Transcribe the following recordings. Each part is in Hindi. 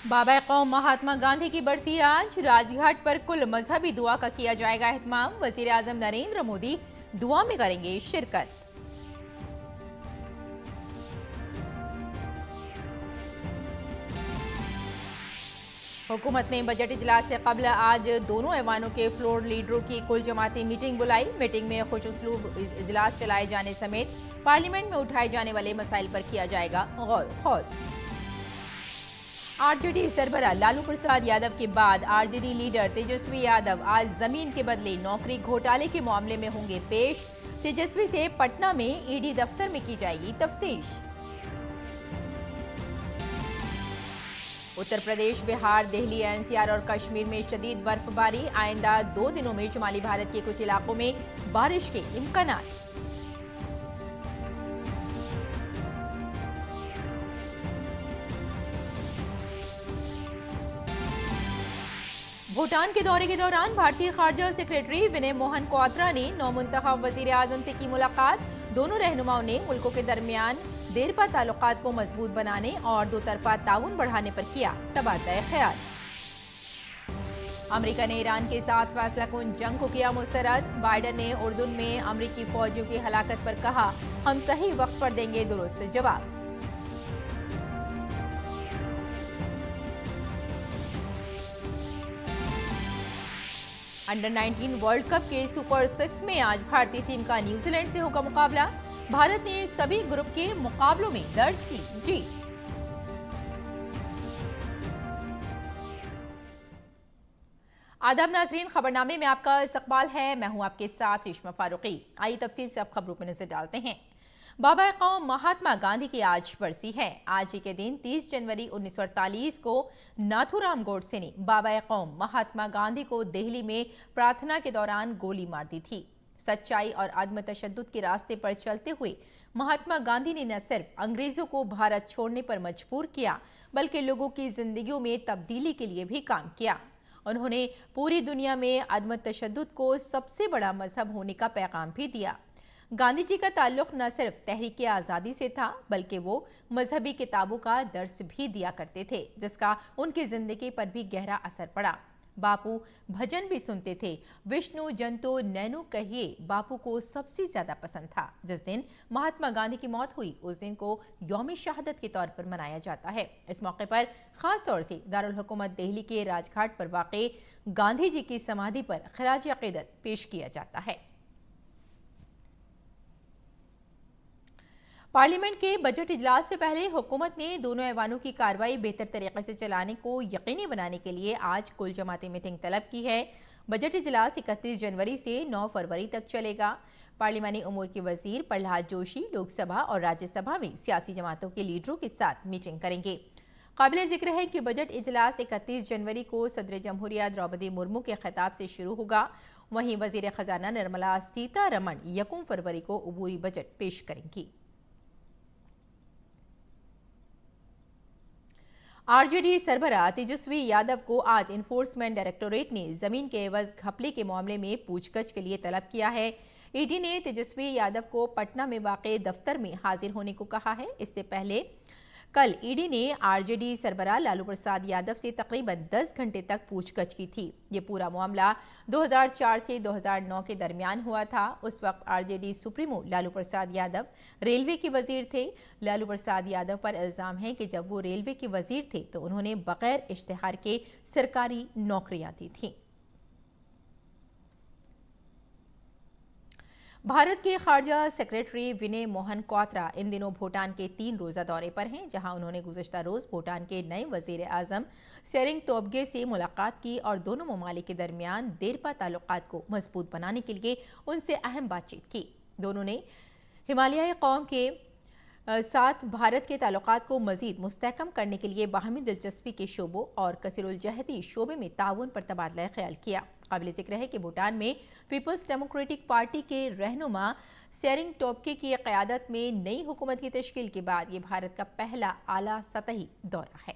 बाबा कौम महात्मा गांधी की बरसी आज। राजघाट पर कुल मजहबी दुआ का किया जाएगा एहतमाम। वजीर आजम नरेंद्र मोदी दुआ में करेंगे शिरकत। हुकूमत ने बजट इजलास से कबल आज दोनों ऐवानों के फ्लोर लीडरों की कुल जमाती मीटिंग बुलाई। मीटिंग में खुशउस्लूब इजलास चलाए जाने समेत पार्लियामेंट में उठाए जाने वाले मसाइल पर किया जाएगा गौर खौज। आरजेडी सरबराह लालू प्रसाद यादव के बाद आरजेडी लीडर तेजस्वी यादव आज जमीन के बदले नौकरी घोटाले के मामले में होंगे पेश। तेजस्वी से पटना में ईडी दफ्तर में की जाएगी तफ्तीश। उत्तर प्रदेश, बिहार, दिल्ली, एनसीआर और कश्मीर में शदीद बर्फबारी। आइंदा 2 दिनों में शुमाली भारत के कुछ इलाकों में बारिश के इम्कानात। भूटान के दौरे के दौरान भारतीय खारजा सेक्रेटरी विनय मोहन क्वात्रा ने नौमुंतखब वजीर आजम से की मुलाकात। दोनों रहनुमाओं ने मुल्कों के दरमियान देरपा ताल्लुकात को मजबूत बनाने और दो तरफा ताउन बढ़ाने पर किया तबादला ख्याल। अमेरिका ने ईरान के साथ फैसला कुन जंग को किया मुस्तरद। बाइडन ने उर्दून में अमेरिकी फौजियों की हलाकत पर कहा, हम सही वक्त पर देंगे दुरुस्त जवाब। अंडर 19 वर्ल्ड कप के सुपर 6 में आज भारतीय टीम का न्यूजीलैंड से होगा मुकाबला। भारत ने सभी ग्रुप के मुकाबलों में दर्ज की जीत। आदाब नाजरीन, खबरनामे में आपका इस्तकबाल है। मैं हूं आपके साथ रेशमा फारूकी। आइए तफसील से अब खबरों पर नजर डालते हैं। बाबा कौम महात्मा गांधी की आज बरसी है। आज ही के दिन 30 जनवरी 1948 को नाथूराम गोडसे ने बाबा कौम महात्मा गांधी को दिल्ली में प्रार्थना के दौरान गोली मार दी थी। सच्चाई और अदम तशद्दुद के रास्ते पर चलते हुए महात्मा गांधी ने न सिर्फ अंग्रेजों को भारत छोड़ने पर मजबूर किया, बल्कि लोगों की जिंदगियों में तब्दीली के लिए भी काम किया। उन्होंने पूरी दुनिया में अदम तशद्दुद को सबसे बड़ा मजहब होने का पैगाम भी दिया। गांधी जी का ताल्लुक न सिर्फ तहरीक आज़ादी से था, बल्कि वो मजहबी किताबों का दर्स भी दिया करते थे, जिसका उनकी जिंदगी पर भी गहरा असर पड़ा। बापू भजन भी सुनते थे। विष्णु जंतो नैनो कहिए बापू को सबसे ज्यादा पसंद था। जिस दिन महात्मा गांधी की मौत हुई, उस दिन को यौम शहादत के तौर पर मनाया जाता है। इस मौके पर खास तौर से दारुल हुकूमत दिल्ली के राजघाट पर वाक़े गांधी जी की समाधि पर खराज अक़ीदत पेश किया जाता है। पार्लियामेंट के बजट इजलास से पहले हुकूमत ने दोनों ऐवानों की कार्रवाई बेहतर तरीके से चलाने को यकीनी बनाने के लिए आज कुल जमाती मीटिंग तलब की है। बजट इजलास 31 जनवरी से 9 फरवरी तक चलेगा। पार्लियामानी उमूर के वजीर प्रहलाद जोशी लोकसभा और राज्यसभा में सियासी जमातों के लीडरों के साथ मीटिंग करेंगे। काबिल जिक्र है कि बजट इजलास 31 जनवरी को सदर जमहूरिया द्रौपदी मुर्मू के खिताब से शुरू होगा। वहीं वजीर खजाना निर्मला सीतारमण 1 फरवरी को अबूरी बजट पेश करेंगी। आरजेडी सरबराह तेजस्वी यादव को आज इन्फोर्समेंट डायरेक्टोरेट ने जमीन के एवज घपले के मामले में पूछगछ के लिए तलब किया है। ईडी ने तेजस्वी यादव को पटना में वाक़े दफ्तर में हाजिर होने को कहा है। इससे पहले कल ईडी ने आरजेडी सरबराह लालू प्रसाद यादव से तकरीबन 10 घंटे तक पूछगछ की थी। ये पूरा मामला 2004 से 2009 के दरमियान हुआ था। उस वक्त RJD supremo Lalu Prasad Yadav railway के वजीर थे। लालू प्रसाद यादव पर इल्जाम है कि जब वो रेलवे के वजीर थे तो उन्होंने बगैर इश्तिहार के सरकारी नौकरियां दी थीं। भारत के खारजा सेक्रेटरी विनय मोहन क्वात्रा इन दिनों भूटान के 3 रोजा दौरे पर हैं, जहां उन्होंने गुज़िश्ता रोज भूटान के नए वजीर आजम सेरिंग तोब्गे से मुलाकात की और दोनों ममालिक के दरमियान देरपा ताल्लुकात को मजबूत बनाने के लिए उनसे अहम बातचीत की। दोनों ने हिमालयाई कौम के साथ भारत के ताल्लुकात को मजीद मुस्तहकम करने के लिए बाहमी दिलचस्पी के शोबों और कसीरुल-जहती शोबे में ताउन पर तबादला ख्याल किया। काबिल जिक्र है कि भूटान में पीपल्स डेमोक्रेटिक पार्टी के रहनुमा सेरिंग टोब्गे की क़यादत में नई हुकूमत की तश्कील के बाद ये भारत का पहला आला सतही दौरा है।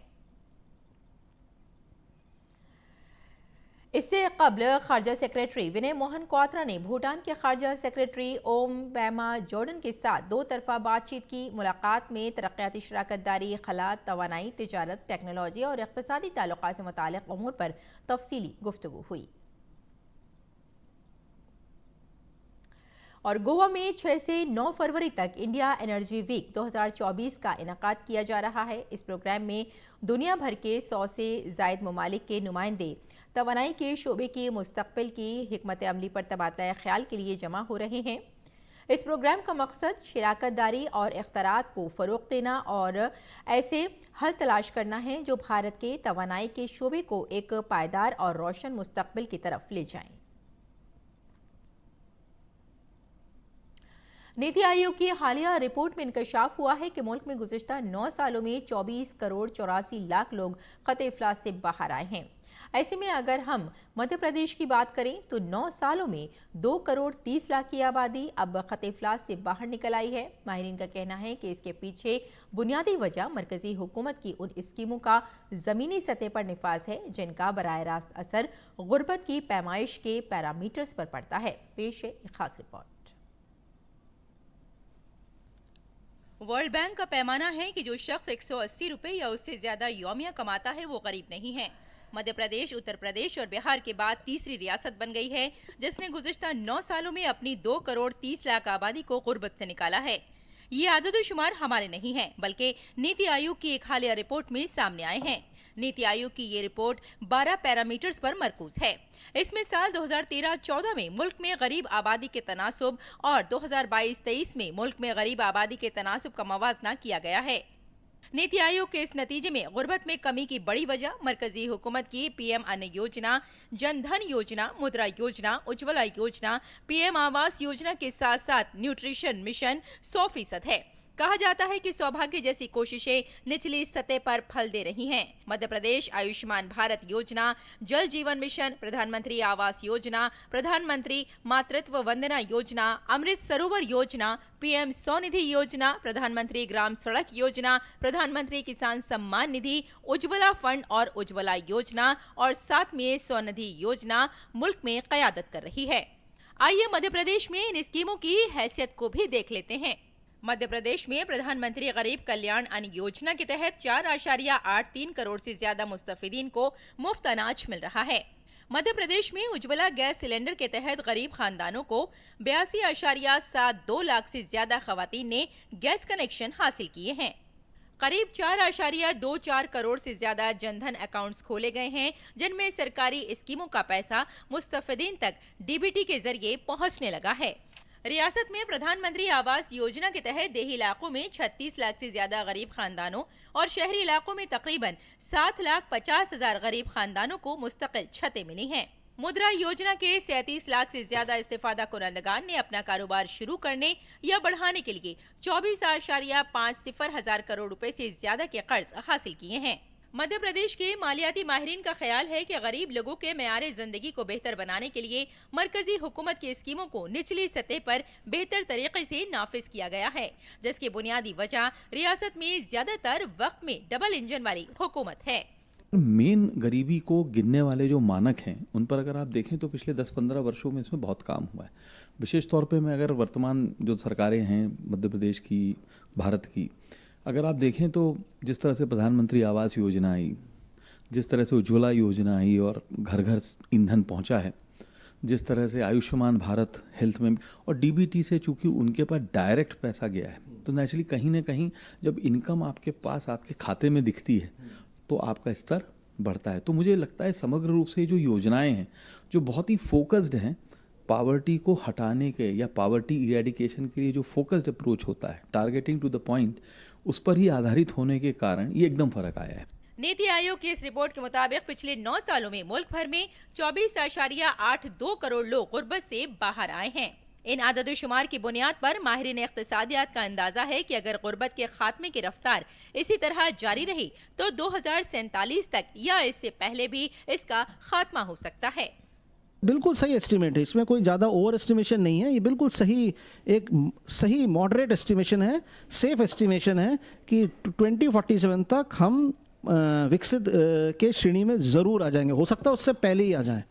इससे कबल खारजा सेक्रेटरी विनय मोहन क्वात्रा ने भूटान के खारजा सेक्रेटरी ओम बैमा जोर्डन के साथ दो तरफा बातचीत की। मुलाकात में तरक्याती शराकत दारी, खला, तवानाई, तिजारत, टेक्नोलॉजी और इक़्तिसादी ताल्लुकात से मुताल्लिक़ अमूर पर तफसीली गुफ्तगू हुई। और गोवा में 6 से 9 फरवरी तक इंडिया एनर्जी वीक 2024 का इनेकाद किया जा रहा है। इस प्रोग्राम में दुनिया भर के 100 से ज़ायद ममालिक के नुमाइंदे तवानाई के शोबे के मुस्तक़बिल की हिकमत अमली पर तबादला ख्याल के लिए जमा हो रहे हैं। इस प्रोग्राम का मकसद शराकत दारी और इख्तिरात को फ़रोग़ देना और ऐसे हल तलाश करना है जो भारत के तवानाई के शोबे को एक पायदार और रोशन मुस्तक़बिल की तरफ ले जाएं। नीति आयोग की हालिया रिपोर्ट में इंकशाफ हुआ है कि मुल्क में गुज़िश्ता 9 सालों में 24 करोड़ 84 लाख लोग ख़त इफ़लास से बाहर आए हैं। ऐसे में अगर हम मध्य प्रदेश की बात करें तो 9 सालों में 2 करोड़ 30 लाख की आबादी अब ख़त इफ़लास से बाहर निकल आई है। माहिरीन का कहना है कि इसके पीछे बुनियादी वजह मरकजी हुकूमत की उन स्कीमों का ज़मीनी सतह पर निफाज है जिनका बराह रास्त असर गुर्बत की पैमाइश के पैरामीटर्स पर पड़ता है। पेश है एक खास रिपोर्ट। वर्ल्ड बैंक का पैमाना है कि जो शख्स 180 रुपए या उससे ज्यादा यौमिया कमाता है वो गरीब नहीं है। मध्य प्रदेश, उत्तर प्रदेश और बिहार के बाद तीसरी रियासत बन गई है जिसने गुज़िश्ता 9 सालों में अपनी 2 करोड़ 30 लाख आबादी को गुर्बत से निकाला है। ये आदद शुमार हमारे नहीं हैं बल्कि नीति आयोग की एक हालिया रिपोर्ट में सामने आए हैं। नीति आयोग की ये रिपोर्ट 12 पैरामीटर्स पर मरकूज है। इसमें साल 2013-14 में मुल्क में गरीब आबादी के तनासुब और 2022-23 में मुल्क में गरीब आबादी के तनासुब का मवाजना किया गया है। नीति आयोग के इस नतीजे में गुर्बत में कमी की बड़ी वजह मरकजी हुकूमत की पीएम अन्न योजना, जन धन योजना, मुद्रा योजना, उज्ज्वला योजना, पीएम आवास योजना के साथ साथ न्यूट्रिशन मिशन 100% है। कहा जाता है कि सौभाग्य जैसी कोशिशें निचली सतह पर फल दे रही हैं। मध्य प्रदेश आयुष्मान भारत योजना, जल जीवन मिशन, प्रधानमंत्री आवास योजना, प्रधानमंत्री मातृत्व वंदना योजना, अमृत सरोवर योजना, पीएम स्वनिधि योजना, प्रधानमंत्री ग्राम सड़क योजना, प्रधानमंत्री किसान सम्मान निधि, उज्ज्वला फंड और उज्ज्वला योजना और साथ में स्वनिधि योजना मुल्क में क़यादत कर रही है। आइए मध्य प्रदेश में इन स्कीमों की हैसियत को भी देख लेते हैं। मध्य प्रदेश में प्रधानमंत्री गरीब कल्याण अन्न योजना के तहत 4.83 करोड़ से ज्यादा मुस्तफिदीन को मुफ्त अनाज मिल रहा है। मध्य प्रदेश में उज्ज्वला गैस सिलेंडर के तहत गरीब खानदानों को 82.72 लाख से ज्यादा खवातीन ने गैस कनेक्शन हासिल किए हैं। करीब 4.24 करोड़ से ज्यादा जनधन अकाउंट्स खोले गए हैं जिनमें सरकारी स्कीमों का पैसा मुस्तफिदीन तक डीबीटी के जरिए पहुंचने लगा है। रियासत में प्रधानमंत्री आवास योजना के तहत देही इलाकों में 36 लाख से ज्यादा गरीब खानदानों और शहरी इलाकों में तकरीबन 7,50,000 गरीब खानदानों को मुस्तकिल छतें मिली हैं। मुद्रा योजना के 37 लाख से ज्यादा इस्तेफादा कुनंदगान ने अपना कारोबार शुरू करने या बढ़ाने के लिए 24.50 करोड़ रुपए से ज्यादा के कर्ज हासिल किए हैं। मध्य प्रदेश के मालियाती माहिरीन का ख्याल है कि गरीब लोगों के मेयारे जिंदगी को बेहतर बनाने के लिए मरकजी हुकूमत की स्कीमों को निचली सतह पर बेहतर तरीके से नाफिज किया गया है, जिसकी बुनियादी वजह रियासत में ज्यादातर वक्त में डबल इंजन वाली हुकूमत है। मेन गरीबी को गिनने वाले जो मानक हैं उन पर अगर आप देखें तो पिछले 10-15 वर्षों में इसमें बहुत काम हुआ है। विशेष तौर पे मैं अगर वर्तमान जो सरकारें हैं मध्य प्रदेश की, भारत की, अगर आप देखें तो जिस तरह से प्रधानमंत्री आवास योजना आई, जिस तरह से उज्ज्वला योजना आई और घर घर ईंधन पहुंचा है, जिस तरह से आयुष्मान भारत हेल्थ में और डीबीटी से चूंकि उनके पास डायरेक्ट पैसा गया है तो नेचुरली कहीं ना कहीं जब इनकम आपके पास आपके खाते में दिखती है तो आपका स्तर बढ़ता है। तो मुझे लगता है समग्र रूप से जो योजनाएं हैं जो बहुत ही फोकस्ड हैं पावर्टी को हटाने के या पावर्टी इरेडिकेशन के लिए, जो फोकस्ड अप्रोच होता है टारगेटिंग टू द पॉइंट, उस पर ही आधारित होने के कारण ये एकदम फर्क आया है। नीति आयोग की इस रिपोर्ट के मुताबिक पिछले 9 सालों में मुल्क भर में 24.82 करोड़ लोग गुर्बत से बाहर आए हैं। इन आदद शुमार की बुनियाद पर माहिरीन इख्तिसादियात का अंदाजा है कि अगर गुर्बत के खात्मे की रफ्तार इसी तरह जारी रही तो 2047 तक या इससे पहले भी इसका खात्मा हो सकता है। बिल्कुल सही एस्टिमेट है, इसमें कोई ज़्यादा ओवर एस्टिमेशन नहीं है। ये बिल्कुल सही मॉडरेट एस्टिमेशन है, सेफ एस्टिमेशन है कि 2047 तक हम विकसित के श्रेणी में ज़रूर आ जाएंगे। हो सकता है उससे पहले ही आ जाएं।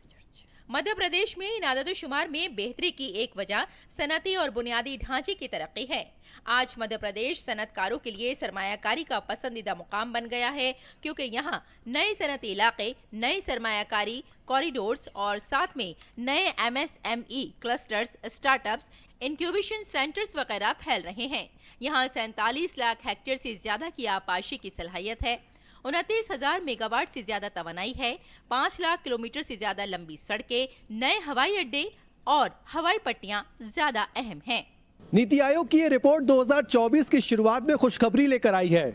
मध्य प्रदेश में इन आदतोशुमार में बेहतरी की एक वजह सनती और बुनियादी ढांचे की तरक्की है। आज मध्य प्रदेश सनतकारों के लिए सरमायाकारी का पसंदीदा मुकाम बन गया है, क्योंकि यहाँ नए सनती इलाके, नए सरमायाकारी कॉरिडोर्स और साथ में नए MSME clusters, startups, incubation centres वगैरह फैल रहे हैं। यहाँ 47 लाख हेक्टेयर से ज्यादा की आबादी की सलाहियत है। 29,000 मेगावाट से ज्यादा तवानाई है। 5 लाख किलोमीटर से ज्यादा लंबी सड़कें, नए हवाई अड्डे और हवाई पट्टियां ज्यादा अहम हैं। नीति आयोग की ये रिपोर्ट 2024 की शुरुआत में खुशखबरी लेकर आई है।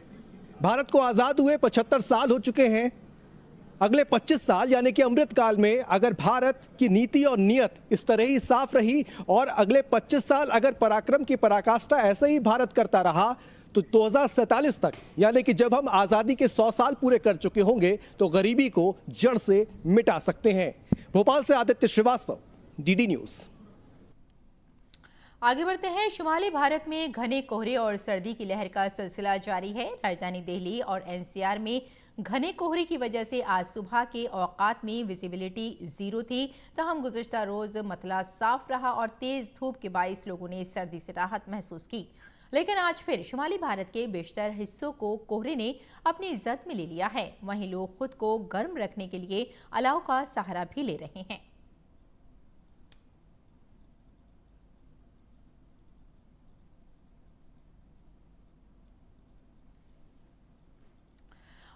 भारत को आजाद हुए 75 साल हो चुके हैं। अगले 25 साल यानी कि अमृतकाल में अगर भारत की नीति और नीयत इस तरह ही साफ रही और अगले 25 साल अगर पराक्रम की पराकाष्ठा ऐसे ही भारत करता रहा तो 2047 तक यानी कि जब हम आज़ादी के 100 साल पूरे कर चुके होंगे तो गरीबी को जड़ से मिटा सकते हैं। भोपाल से आदित्य श्रीवास्तव, DD न्यूज़। आगे बढ़ते हैं। शुमाली भारत में घने कोहरे और सर्दी की लहर का सिलसिला जारी है। राजधानी दिल्ली और NCR में घने कोहरे की वजह से आज सुबह के औकात में विजिबिलिटी 0 थी। तहम गुज़िश्ता रोज मतला साफ रहा और तेज धूप के बाइस लोगों ने सर्दी से राहत महसूस की। लेकिन आज फिर शुमाली भारत के बेशतर हिस्सों को कोहरे ने अपनी इज्जत में ले लिया है। वहीं लोग खुद को गर्म रखने के लिए अलाव का सहारा भी ले रहे हैं।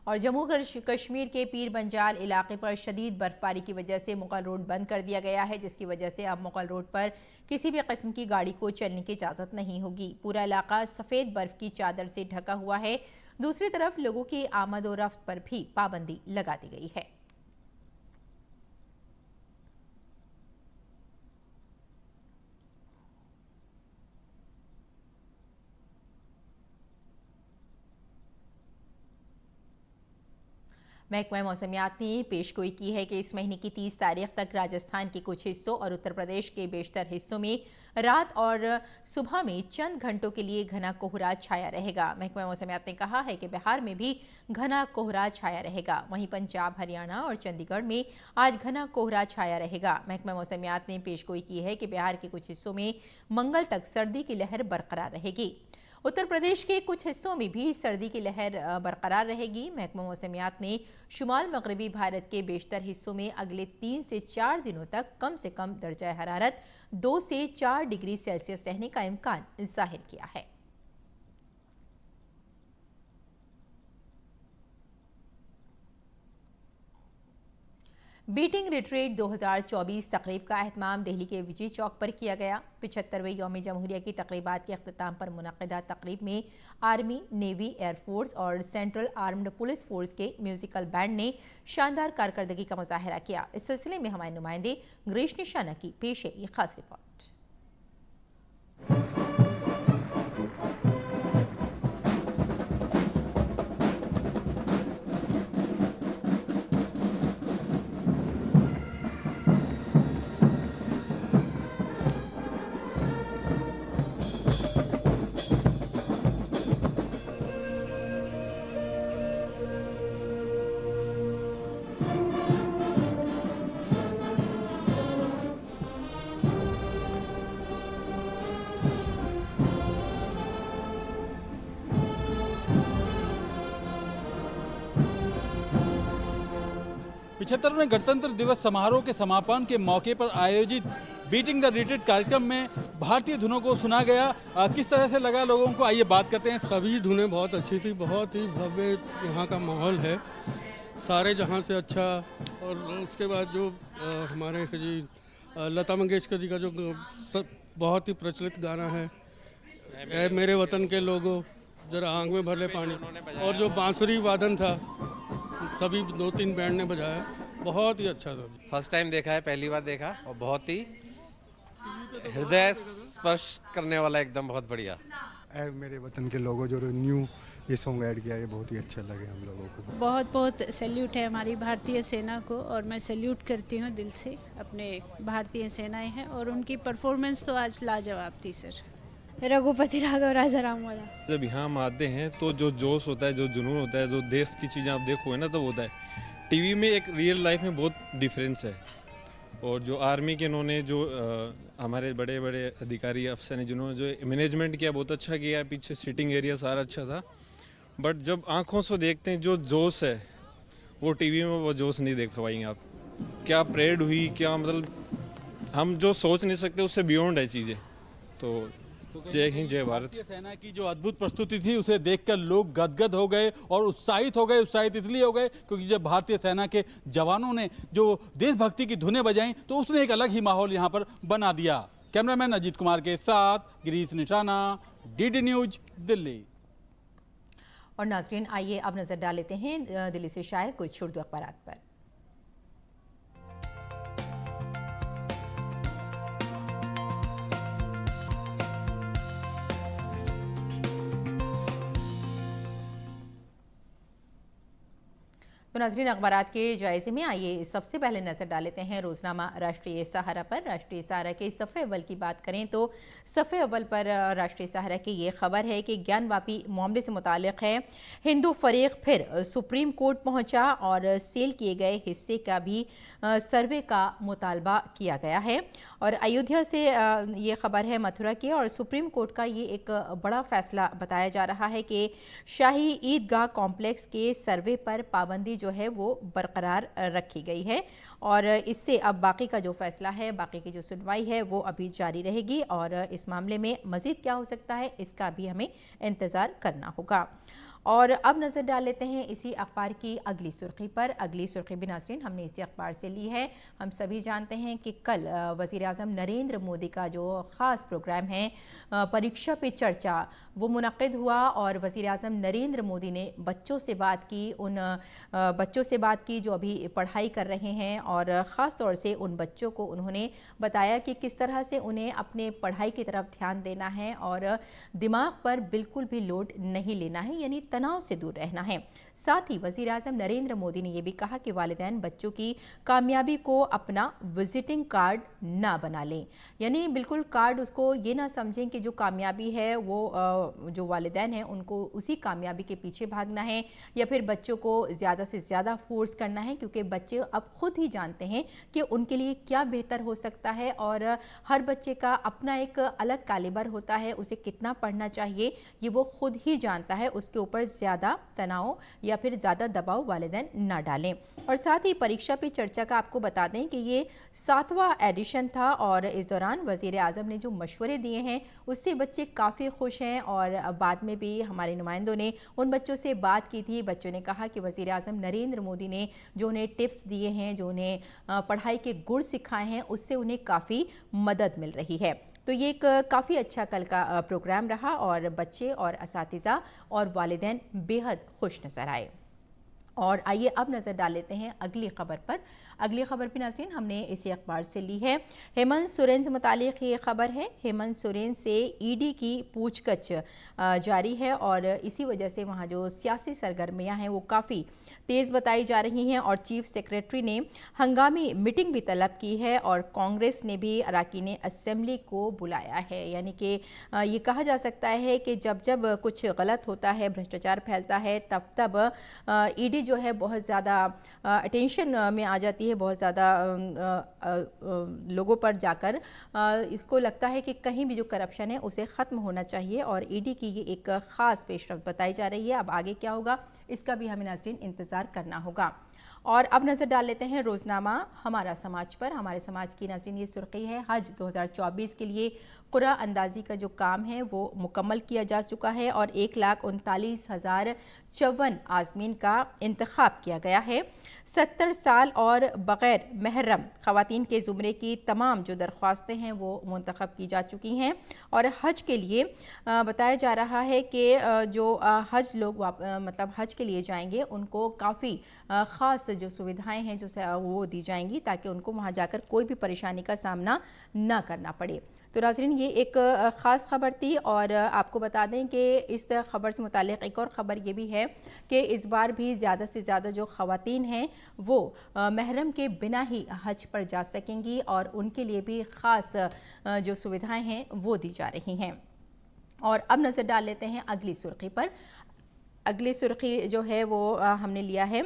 और जम्मू कश्मीर के पीर बंजाल इलाके पर शदीद बर्फबारी की वजह से मुगल रोड बंद कर दिया गया है, जिसकी वजह से अब मुगल रोड पर किसी भी किस्म की गाड़ी को चलने की इजाज़त नहीं होगी। पूरा इलाका सफ़ेद बर्फ की चादर से ढका हुआ है। दूसरी तरफ लोगों की आमद और रफ्त पर भी पाबंदी लगा दी गई है। महकमा मौसमियात ने पेशगोई की है कि इस महीने की 30 तारीख तक राजस्थान के कुछ हिस्सों और उत्तर प्रदेश के बेशतर हिस्सों में रात और सुबह में चंद घंटों के लिए घना कोहरा छाया रहेगा। महकमा मौसमियात ने कहा है कि बिहार में भी घना कोहरा छाया रहेगा। वहीं पंजाब, हरियाणा और चंडीगढ़ में आज घना कोहरा छाया रहेगा। महकमा मौसमियात ने पेशगोई की है कि बिहार के कुछ हिस्सों में मंगल तक सर्दी की लहर बरकरार रहेगी। उत्तर प्रदेश के कुछ हिस्सों में भी सर्दी की लहर बरकरार रहेगी। महकमा मौसमियात ने शुमाल मगरबी भारत के बेशतर हिस्सों में अगले 3 से 4 दिनों तक कम से कम दर्जा हरारत 2 से 4 डिग्री सेल्सियस रहने का इम्कान जाहिर किया है। बीटिंग रिट्रीट 2024 तकरीब का एहतमाम दिल्ली के विजय चौक पर किया गया। 75वें यौम जमहूरिया की तकरीबात के अख्ताम पर मुनक़िदा तकरीब में आर्मी, नेवी, एयरफोर्स और सेंट्रल आर्म्ड पुलिस फोर्स के म्यूजिकल बैंड ने शानदार कारकर्दगी का मुजाहरा किया। इस सिलसिले में हमारे नुमाइंदे ग्रीश निशाना की पेश है ये खास रिपोर्ट। पिछहत्तरवें गणतंत्र दिवस समारोह के समापन के मौके पर आयोजित बीटिंग द रिट्रीट कार्यक्रम में भारतीय धुनों को सुना गया। किस तरह से लगा लोगों को, आइए बात करते हैं। सभी धुनें बहुत अच्छी थी, बहुत ही भव्य यहाँ का माहौल है, सारे जहाँ से अच्छा। और उसके बाद जो हमारे जी लता मंगेशकर जी का जो बहुत ही प्रचलित गाना है, ऐ मेरे वतन के लोगों जरा आँख में भर ले पानी, और जो बांसुरी वादन था सभी 2-3 बैंड ने बजाया, बहुत ही अच्छा था। फर्स्ट टाइम देखा है, पहली बार देखा, और बहुत ही हृदय स्पर्श करने वाला, एकदम बहुत बढ़िया। मेरे वतन के लोगों जो न्यू ये सॉन्ग ऐड किया, ये बहुत ही अच्छा लगे हम लोगों को। बहुत बहुत सैल्यूट है हमारी भारतीय सेना को, और मैं सैल्यूट करती हूँ दिल से अपने भारतीय सेनाएं हैं, और उनकी परफॉर्मेंस तो आज लाजवाब थी सर। रघुपति राघव राजा राम वाला। जब यहाँ हम आते हैं तो जो जोश होता है, जो जुनून होता है, जो देश की चीज़ें आप देखो है ना, तब होता है। टीवी में एक रियल लाइफ में बहुत डिफरेंस है। और जो आर्मी के इन्होंने जो हमारे बड़े बड़े अधिकारी अफसर हैं जिन्होंने जो मैनेजमेंट किया बहुत अच्छा किया, पीछे सीटिंग एरिया सारा अच्छा था। बट जब आंखों से देखते हैं जो जोश है वो टीवी में वो जोश नहीं देख पाएंगे आप। क्या परेड हुई, क्या मतलब हम जो सोच नहीं सकते उससे बियॉन्ड है चीज़ें। तो जय हिंद जय भारत। भारतीय सेना की जो अद्भुत प्रस्तुति थी उसे देखकर लोग गदगद हो गए और उत्साहित हो गए। उत्साहित इसलिए हो गए क्योंकि जब भारतीय सेना के जवानों ने जो देशभक्ति की धुनें बजाईं तो उसने एक अलग ही माहौल यहाँ पर बना दिया। कैमरामैन अजीत कुमार के साथ गिरीश निशाना, डीडी न्यूज, दिल्ली। और नाजरीन, आइए अब नजर डाल लेते हैं दिल्ली से शाये कुछ उर्दू अखबारात पर। तो नाज़रीन, अखबारात के जायजे में आइए सबसे पहले नज़र डाल लेते हैं रोज़नामा राष्ट्रीय सहारा पर। राष्ट्रीय सहारा के सफ़े अव्वल की बात करें तो सफ़े अव्वल पर राष्ट्रीय सहारा की ये खबर है कि ज्ञानवापी मामले से मुतालिक है। हिंदू फरीक फिर सुप्रीम कोर्ट पहुंचा और सेल किए गए हिस्से का भी सर्वे का मुतालबा किया गया है। और अयोध्या से ये खबर है मथुरा की, और सुप्रीम कोर्ट का ये एक बड़ा फैसला बताया जा रहा है कि शाही ईदगाह कॉम्प्लेक्स के सर्वे पर पाबंदी जो है वो बरकरार रखी गई है। और इससे अब बाकी का जो फैसला है, बाकी की जो सुनवाई है वो अभी जारी रहेगी और इस मामले में मज़ीद क्या हो सकता है इसका भी हमें इंतज़ार करना होगा। और अब नज़र डाल लेते हैं इसी अखबार की अगली सुर्खी पर। अगली सुर्खी भी नाज़रीन हमने इसी अखबार से ली है। हम सभी जानते हैं कि कल वज़ीर-ए-आज़म नरेंद्र मोदी का जो ख़ास प्रोग्राम है परीक्षा पे चर्चा, वो मुनक़िद हुआ और वज़ीर-ए-आज़म नरेंद्र मोदी ने बच्चों से बात की, उन बच्चों से बात की जो अभी पढ़ाई कर रहे हैं, और ख़ास तौर से उन बच्चों को उन्होंने बताया कि किस तरह से उन्हें अपने पढ़ाई की तरफ ध्यान देना है और दिमाग पर बिल्कुल भी लोड नहीं लेना है, यानी तनाव से दूर रहना है। साथ ही वज़ीर-ए-आज़म नरेंद्र मोदी ने यह भी कहा कि वालिदैन बच्चों की कामयाबी को अपना विजिटिंग कार्ड ना बना लें, यानी बिल्कुल कार्ड उसको ये ना समझें कि जो कामयाबी है वो जो वालिदैन हैं उनको उसी कामयाबी के पीछे भागना है या फिर बच्चों को ज़्यादा से ज़्यादा फोर्स करना है, क्योंकि बच्चे अब खुद ही जानते हैं कि उनके लिए क्या बेहतर हो सकता है और हर बच्चे का अपना एक अलग कैलिबर होता है, उसे कितना पढ़ना चाहिए ये वो खुद ही जानता है। उसके ऊपर ज़्यादा तनाव या फिर ज़्यादा दबाव वालिदैन ना डालें। और साथ ही परीक्षा पे चर्चा का आपको बता दें कि ये 7वां एडिशन था और इस दौरान वज़ीर-ए-आज़म ने जो मशवरे दिए हैं उससे बच्चे काफ़ी खुश हैं। और बाद में भी हमारे नुमाइंदों ने उन बच्चों से बात की थी। बच्चों ने कहा कि वज़ीर-ए-आज़म नरेंद्र मोदी ने जो उन्हें टिप्स दिए हैं, जो उन्हें पढ़ाई के गुर सिखाए हैं, उससे उन्हें काफ़ी मदद मिल रही है। तो ये एक काफ़ी अच्छा कल का प्रोग्राम रहा और बच्चे और असातिज़ा और वालिदैन बेहद खुश नज़र आए। और आइए अब नज़र डाल लेते हैं अगली खबर पर। अगली खबर भी नाज़रीन हमने इसी अखबार से ली है। हेमंत सोरेन से मुतालिक ये खबर है। हेमंत सोरेन से ईडी की पूछगछ जारी है और इसी वजह से वहाँ जो सियासी सरगर्मियाँ हैं वो काफ़ी तेज़ बताई जा रही हैं और चीफ सेक्रेटरी ने हंगामी मीटिंग भी तलब की है और कांग्रेस ने भी अरकान असेंबली को बुलाया है। यानी कि ये कहा जा सकता है कि जब जब कुछ गलत होता है, भ्रष्टाचार फैलता है, तब तब ईडी जो है बहुत ज़्यादा अटेंशन में आ जाती है, बहुत ज़्यादा लोगों पर जाकर इसको लगता है कि कहीं भी जो करप्शन है उसे ख़त्म होना चाहिए और ईडी की ये एक ख़ास पेशरफ्त बताई जा रही है। अब आगे क्या होगा इसका भी हमें नाज़रीन इंतज़ार करना होगा। और अब नज़र डाल लेते हैं रोज़नामा हमारा समाज पर। हमारे समाज की नाज़रीन ये सुर्खी है, हज 2024 के लिए कुरा अंदाज़ी का जो काम है वो मुकम्मल किया जा चुका है और 1,39,054 आज़मीन का इंतखाब किया गया है। 70 साल और बग़ैर महरम ख़वातीन के ज़ुमरे की तमाम जो दरख्वास्तें हैं वो मुंतखब की जा चुकी हैं और हज के लिए बताया जा रहा है कि जो हज लोग मतलब हज के लिए जाएंगे उनको काफ़ी ख़ास जो सुविधाएं हैं जो वो दी जाएंगी ताकि उनको वहाँ जाकर कोई भी परेशानी का सामना ना करना पड़े। तो नाज़रीन ये एक ख़ास ख़बर थी और आपको बता दें कि इस ख़बर से मुताल्लिक़ एक और ख़बर ये भी है कि इस बार भी ज़्यादा से ज़्यादा जो ख़वातीन हैं वो महरम के बिना ही हज पर जा सकेंगी और उनके लिए भी ख़ास जो सुविधाएं हैं वो दी जा रही हैं। और अब नज़र डाल लेते हैं अगली सुर्खी पर। अगली सुर्खी जो है वो हमने लिया है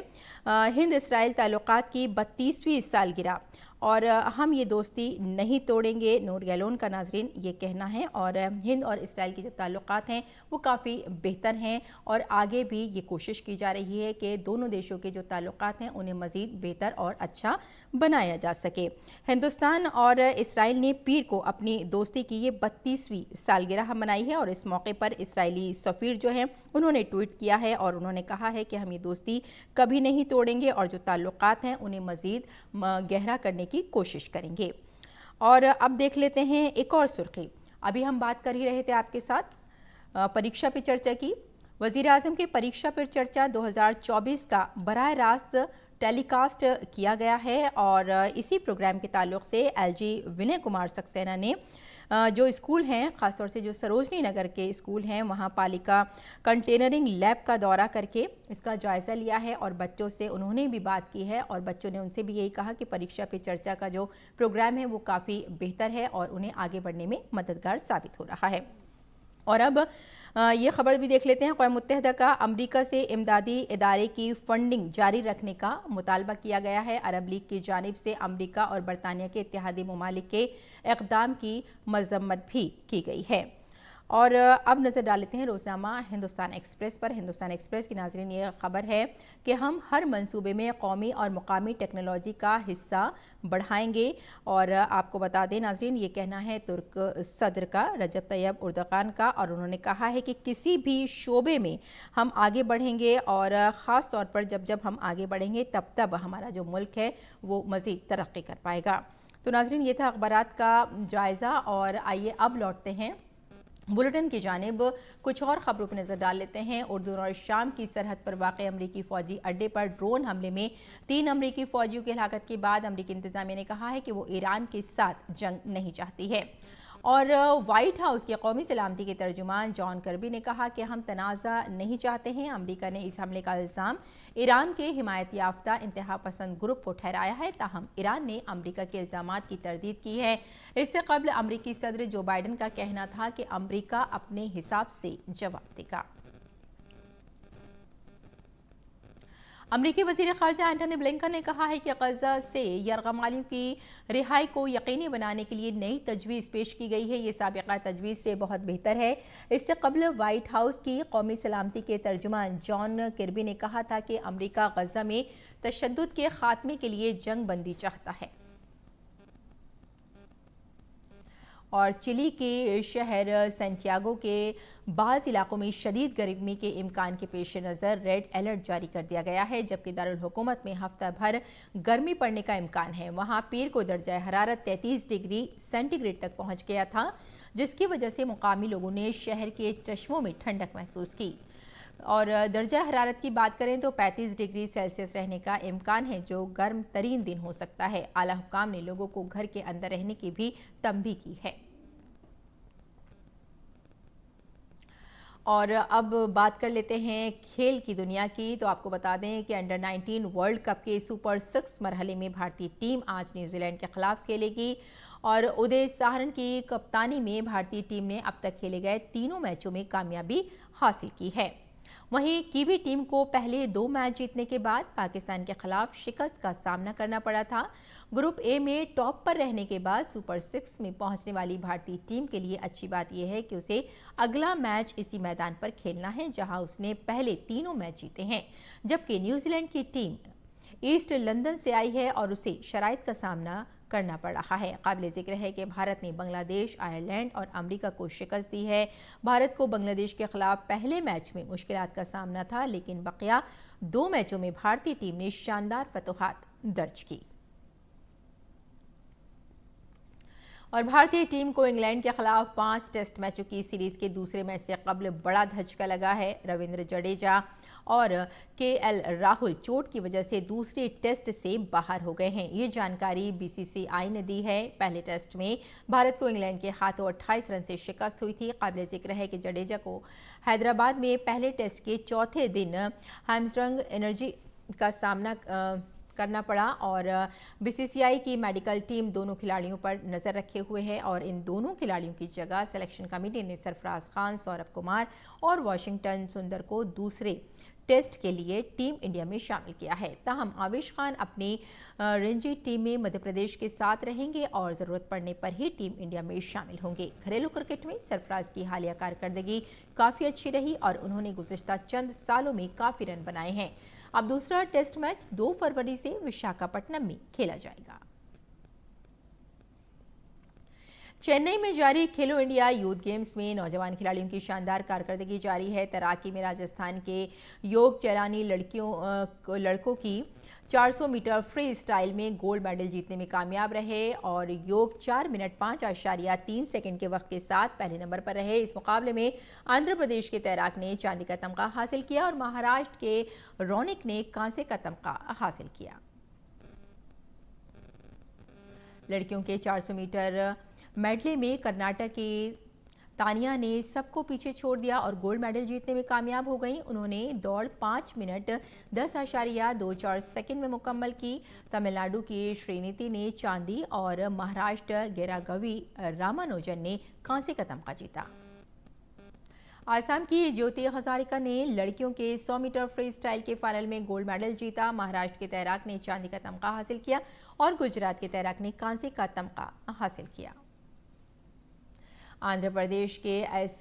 हिंद इसराइल ताल्लुकात की 32वीं सालगिरह और हम ये दोस्ती नहीं तोड़ेंगे, नूर गैलोन का नाजरीन ये कहना है। और हिंद और इसराइल के जो ताल्लुकात हैं वो काफ़ी बेहतर हैं और आगे भी ये कोशिश की जा रही है कि दोनों देशों के जो ताल्लुकात हैं उन्हें मज़ीद बेहतर और अच्छा बनाया जा सके। हिंदुस्तान और इसराइल ने पीर को अपनी दोस्ती की ये 32वीं सालगिरह मनाई है और इस मौके पर इसराइली सफ़ीर जो हैं उन्होंने ट्वीट किया है और उन्होंने कहा है कि हम ये दोस्ती कभी नहीं तोड़ेंगे और जो ताल्लुकात हैं उन्हें मज़ीद गहरा करने की कोशिश करेंगे। और अब देख लेते हैं एक और सुर्खी। अभी हम बात कर ही रहे थे आपके साथ परीक्षा पे चर्चा की। वज़ीर आज़म के परीक्षा पर चर्चा 2024 का बराह रास्त टेलीकास्ट किया गया है और इसी प्रोग्राम के ताल्लुक़ से एलजी विनय कुमार सक्सेना ने जो स्कूल हैं, ख़ासतौर से जो सरोजनी नगर के स्कूल हैं, वहाँ पालिका कंटेनरिंग लैब का दौरा करके इसका जायज़ा लिया है और बच्चों से उन्होंने भी बात की है और बच्चों ने उनसे भी यही कहा कि परीक्षा पे चर्चा का जो प्रोग्राम है वो काफ़ी बेहतर है और उन्हें आगे बढ़ने में मददगार साबित हो रहा है। और अब ये खबर भी देख लेते हैं। अक़वाम मुत्तहिदा का अमरीका से इमदादी इदारे की फंडिंग जारी रखने का मुतालबा किया गया है। अरब लीग की जानिब से अमरीका और बरतानिया के इत्तेहादी ममालिक के इक़दाम की मज़म्मत भी की गई है। और अब नज़र डाल लेते हैं रोज़नामा हिंदुस्तान एक्सप्रेस पर। हिंदुस्तान एक्सप्रेस की नाज़रीन ये ख़बर है कि हम हर मंसूबे में कौमी और मुकामी टेक्नोलॉजी का हिस्सा बढ़ाएंगे। और आपको बता दें नाज़रीन, ये कहना है तुर्क सदर का रजब तैयब उर्दगान का और उन्होंने कहा है कि किसी भी शोबे में हम आगे बढ़ेंगे और ख़ास तौर पर जब हम आगे बढ़ेंगे तब हमारा जो मुल्क है वो मज़ीद तरक्की कर पाएगा। तो नाज़रीन ये था अखबारात का जायज़ा और आइए अब लौटते हैं बुलेटिन की जानिब। कुछ और खबरों पर नज़र डाल लेते हैं। उर्दू और शाम की सरहद पर वाक़ अमरीकी फ़ौजी अड्डे पर ड्रोन हमले में 3 अमरीकी फ़ौजियों की हलाकत के बाद अमरीकी इंतज़ामिया ने कहा है कि वो ईरान के साथ जंग नहीं चाहती है। और वाइट हाउस के कौमी सलामती के तर्जुमान जॉन कर्बी ने कहा कि हम तनाज़ा नहीं चाहते हैं। अमरीका ने इस हमले का इल्ज़ाम ईरान के हिमायत याफ्ता इंतहा पसंद ग्रुप को ठहराया है, ताहम ईरान ने अमरीका के इल्ज़ामात की तरदीद की है। इससे कबल अमरीकी सदर जो बाइडन का कहना था कि अमरीका अपने हिसाब से जवाब देगा। अमरीकी वज़ीर ख़ारजा एंटनी ब्लिंकन ने कहा है कि गज़ा से यरगमालियों की रिहाई को यकीनी बनाने के लिए नई तजवीज़ पेश की गई है। ये साबिक़ा तजवीज़ से बहुत बेहतर है। इससे कबल वाइट हाउस की कौमी सलामती के तर्जुमान जॉन किर्बी ने कहा था कि अमरीका गज़ा में तशद्दुद के ख़ात्मे के लिए जंग बंदी चाहता है। और चिली के शहर सेंटियागो के बाज़ इलाकों में शदीद गर्मी के इम्कान के पेश नज़र रेड अलर्ट जारी कर दिया गया है, जबकि दारुल हुकूमत में हफ्ता भर गर्मी पड़ने का इम्कान है। वहाँ पीर को दर्जा हरारत 33 डिग्री सेंटीग्रेड तक पहुँच गया था, जिसकी वजह से मुकामी लोगों ने शहर के चश्मों में ठंडक महसूस की। और दर्जा हरारत की बात करें तो 35 डिग्री सेल्सियस रहने का इम्कान है, जो गर्म तरीन दिन हो सकता है। आला हुकाम ने लोगों को घर के अंदर रहने की भी तंबीह की है। और अब बात कर लेते हैं खेल की दुनिया की। तो आपको बता दें कि अंडर 19 वर्ल्ड कप के सुपर 6 मरहले में भारतीय टीम आज न्यूजीलैंड के खिलाफ खेलेगी और उदय साहरन की कप्तानी में भारतीय टीम ने अब तक खेले गए तीनों मैचों में कामयाबी हासिल की है। वहीं कीवी टीम को पहले 2 मैच जीतने के बाद पाकिस्तान के खिलाफ शिकस्त का सामना करना पड़ा था। ग्रुप ए में टॉप पर रहने के बाद सुपर 6 में पहुंचने वाली भारतीय टीम के लिए अच्छी बात यह है कि उसे अगला मैच इसी मैदान पर खेलना है जहां उसने पहले तीनों मैच जीते हैं, जबकि न्यूजीलैंड की टीम ईस्ट लंदन से आई है और उसे शराइत का सामना करना पड़ रहा है। काबिल जिक्र है कि भारत ने बांग्लादेश, आयरलैंड और अमेरिका को शिकस्त दी है। भारत को बांग्लादेश के खिलाफ पहले मैच में मुश्किलात का सामना था, लेकिन बकिया 2 मैचों में भारतीय टीम ने शानदार फतोहात दर्ज की। और भारतीय टीम को इंग्लैंड के खिलाफ 5 टेस्ट मैचों की सीरीज के दूसरे मैच से कबल बड़ा धचका लगा है। रविंद्र जडेजा और केएल राहुल चोट की वजह से दूसरे टेस्ट से बाहर हो गए हैं। ये जानकारी बीसीसीआई ने दी है। पहले टेस्ट में भारत को इंग्लैंड के हाथों 28 रन से शिकस्त हुई थी। काबिल जिक्र है कि जडेजा को हैदराबाद में पहले टेस्ट के चौथे दिन हैमस्ट्रिंग एनर्जी का सामना करना पड़ा और बीसीसीआई की मेडिकल टीम दोनों खिलाड़ियों पर नज़र रखे हुए है और इन दोनों खिलाड़ियों की जगह सिलेक्शन कमेटी ने सरफराज खान, सौरभ कुमार और वाशिंगटन सुंदर को दूसरे टेस्ट के लिए टीम इंडिया में शामिल किया है। ताहम आवेश खान अपनी रणजी टीम में मध्य प्रदेश के साथ रहेंगे और ज़रूरत पड़ने पर ही टीम इंडिया में शामिल होंगे। घरेलू क्रिकेट में सरफराज की हालिया कारकर्दगी काफ़ी अच्छी रही और उन्होंने गुज़िश्ता चंद सालों में काफ़ी रन बनाए हैं। अब दूसरा टेस्ट मैच 2 फरवरी से विशाखापट्टनम में खेला जाएगा। चेन्नई में जारी खेलो इंडिया यूथ गेम्स में नौजवान खिलाड़ियों की शानदार कारकर्दगी जारी है। तैराकी में राजस्थान के योग चैलानी लड़कों की 400 मीटर फ्री स्टाइल में गोल्ड मेडल जीतने में कामयाब रहे और योग 4 मिनट 5.3 सेकंड के वक्त के साथ पहले नंबर पर रहे। इस मुकाबले में आंध्र प्रदेश के तैराक ने चांदी का तमगा हासिल किया और महाराष्ट्र के रौनिक ने कांसे का तमगा हासिल किया। लड़कियों के 400 मीटर मेडले में कर्नाटक की तानिया ने सबको पीछे छोड़ दिया और गोल्ड मेडल जीतने में कामयाब हो गई। उन्होंने दौड़ 5 मिनट 10.24 सेकंड में मुकम्मल की। तमिलनाडु की श्रीनिति ने चांदी और महाराष्ट्र गेरागवी रामानुजन ने कांसे का तमगा जीता। आसाम की ज्योति हजारिका ने लड़कियों के 100 मीटर फ्री स्टाइल के फाइनल में गोल्ड मेडल जीता। महाराष्ट्र के तैराक ने चांदी का तमगा हासिल किया और गुजरात के तैराक ने कांसे का तमगा हासिल किया। आंध्र प्रदेश के एस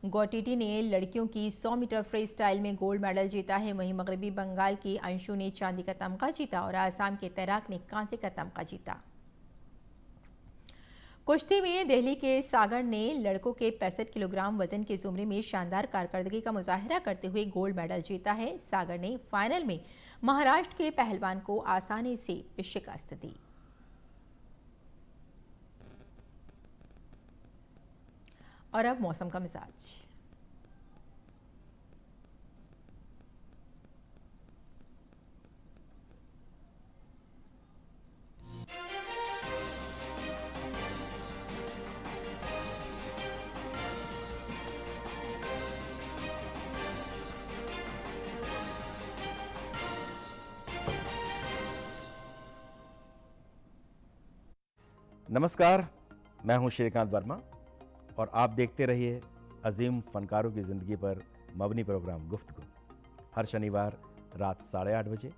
गोटिटी ने लड़कियों की 100 मीटर फ्री स्टाइल में गोल्ड मेडल जीता है। वहीं मगरबी बंगाल की अंशु ने चांदी का तमगा जीता और आसाम के तैराक ने कांसे का तमगा जीता। कुश्ती में दिल्ली के सागर ने लड़कों के 65 किलोग्राम वजन के जुमरे में शानदार कारकर्दगी का मुजाहिरा करते हुए गोल्ड मेडल जीता है। सागर ने फाइनल में महाराष्ट्र के पहलवान को आसानी से शिकस्त दी। और अब मौसम का मिजाज। नमस्कार, मैं हूं श्रीकांत वर्मा और आप देखते रहिए अजीम फनकारों की ज़िंदगी पर मबनी प्रोग्राम गुफ्तगू हर शनिवार रात 8:30 बजे